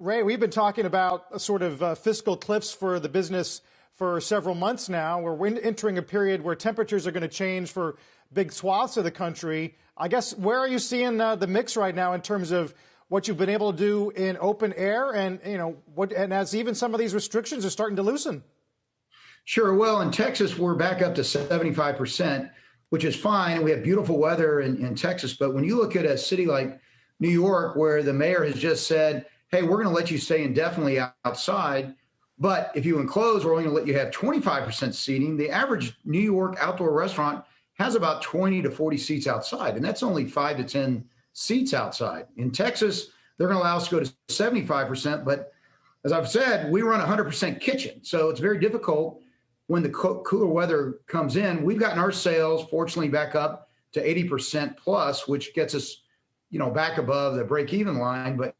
Ray, we've been talking about a sort of fiscal cliffs for the business for several months now. We're entering a period where temperatures are going to change for big swaths of the country. I guess, where are you seeing the mix right now in terms of what you've been able to do in open air and, and as even some of these restrictions are starting to loosen? Sure. Well, in Texas, we're back up to 75%, which is fine. We have beautiful weather in Texas. But when you look at a city like New York, where the mayor has just said, hey, we're going to let you stay indefinitely outside, but if you enclose, we're only going to let you have 25% seating. The average New York outdoor restaurant has about 20 to 40 seats outside, and that's only 5 to 10 seats outside. In Texas, they're going to allow us to go to 75%, but as I've said, we run 100% kitchen, so it's very difficult when the cooler weather comes in. We've gotten our sales, fortunately, back up to 80% plus, which gets us, back above the break-even line. But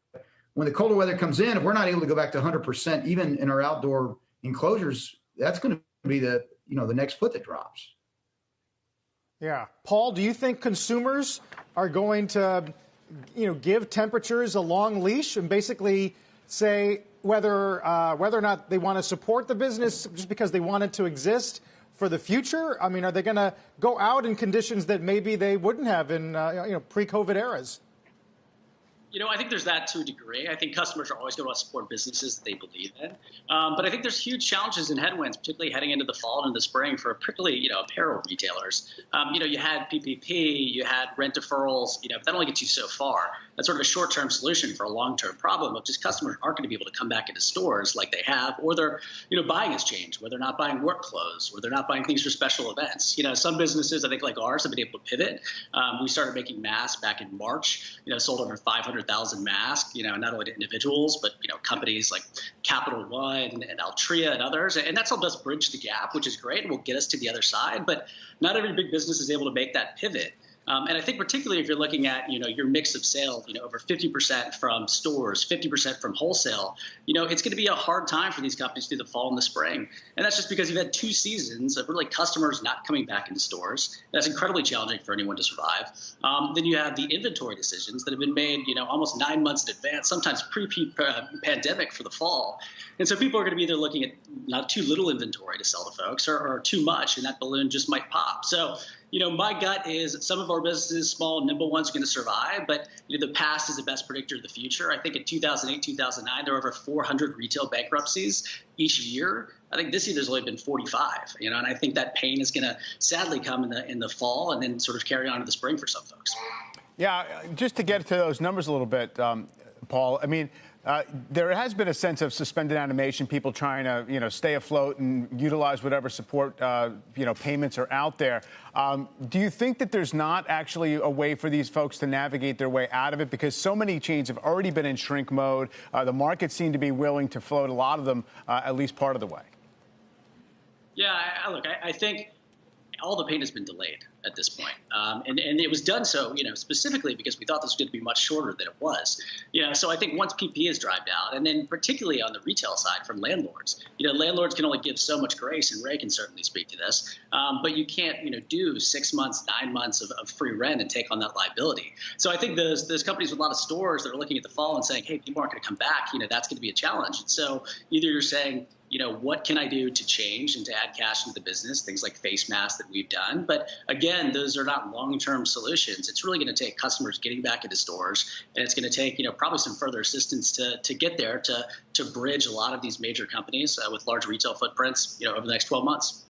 when the colder weather comes in, if we're not able to go back to 100%, even in our outdoor enclosures, that's going to be the next foot that drops. Yeah. Paul, do you think consumers are going to, give temperatures a long leash and basically say whether or not they want to support the business just because they want it to exist for the future? I mean, are they going to go out in conditions that maybe they wouldn't have in, pre-COVID eras? I think there's that to a degree. I think customers are always going to want to support businesses that they believe in. But I think there's huge challenges and headwinds, particularly heading into the fall and the spring for particularly, apparel retailers. You had PPP, you had rent deferrals, but that only gets you so far. That's sort of a short-term solution for a long-term problem of just customers aren't going to be able to come back into stores like they have, or their, buying has changed, where they're not buying work clothes, where they're not buying things for special events. Some businesses, I think like ours, have been able to pivot. We started making masks back in March, sold over 500,000 masks, not only to individuals, but, companies like Capital One and Altria and others. And that's helped us bridge the gap, which is great and will get us to the other side. But not every big business is able to make that pivot. And I think particularly if you're looking at, your mix of sales, over 50% from stores, 50% from wholesale, it's going to be a hard time for these companies through the fall and the spring. And that's just because you've had 2 seasons of really customers not coming back into stores. That's incredibly challenging for anyone to survive. Then you have the inventory decisions that have been made, almost 9 months in advance, sometimes pre-pandemic for the fall. And so people are going to be either looking at not too little inventory to sell to folks or too much, and that balloon just might pop. So, my gut is some of our businesses, small and nimble ones, are going to survive, but the past is the best predictor of the future. I think in 2008, 2009, there were over 400 retail bankruptcies each year. I think this year there's only been 45, and I think that pain is going to sadly come in the fall and then sort of carry on to the spring for some folks. Yeah, just to get to those numbers a little bit, Paul, I mean, there has been a sense of suspended animation, people trying to, stay afloat and utilize whatever support, payments are out there. Do you think that there's not actually a way for these folks to navigate their way out of it? Because so many chains have already been in shrink mode. The markets seem to be willing to float a lot of them at least part of the way. Yeah, look, I think all the pain has been delayed at this point. And it was done so, specifically because we thought this was going to be much shorter than it was. So I think once PP is dried out, and then particularly on the retail side from landlords, landlords can only give so much grace, and Ray can certainly speak to this, but you can't, do 6 months, 9 months of free rent and take on that liability. So I think those companies with a lot of stores that are looking at the fall and saying, hey, people aren't going to come back, that's going to be a challenge. And so either you're saying, what can I do to change and to add cash into the business, things like face masks that we've done. But again, those are not long-term solutions. It's really going to take customers getting back into stores, and it's going to take, probably some further assistance to get there to bridge a lot of these major companies with large retail footprints, over the next 12 months.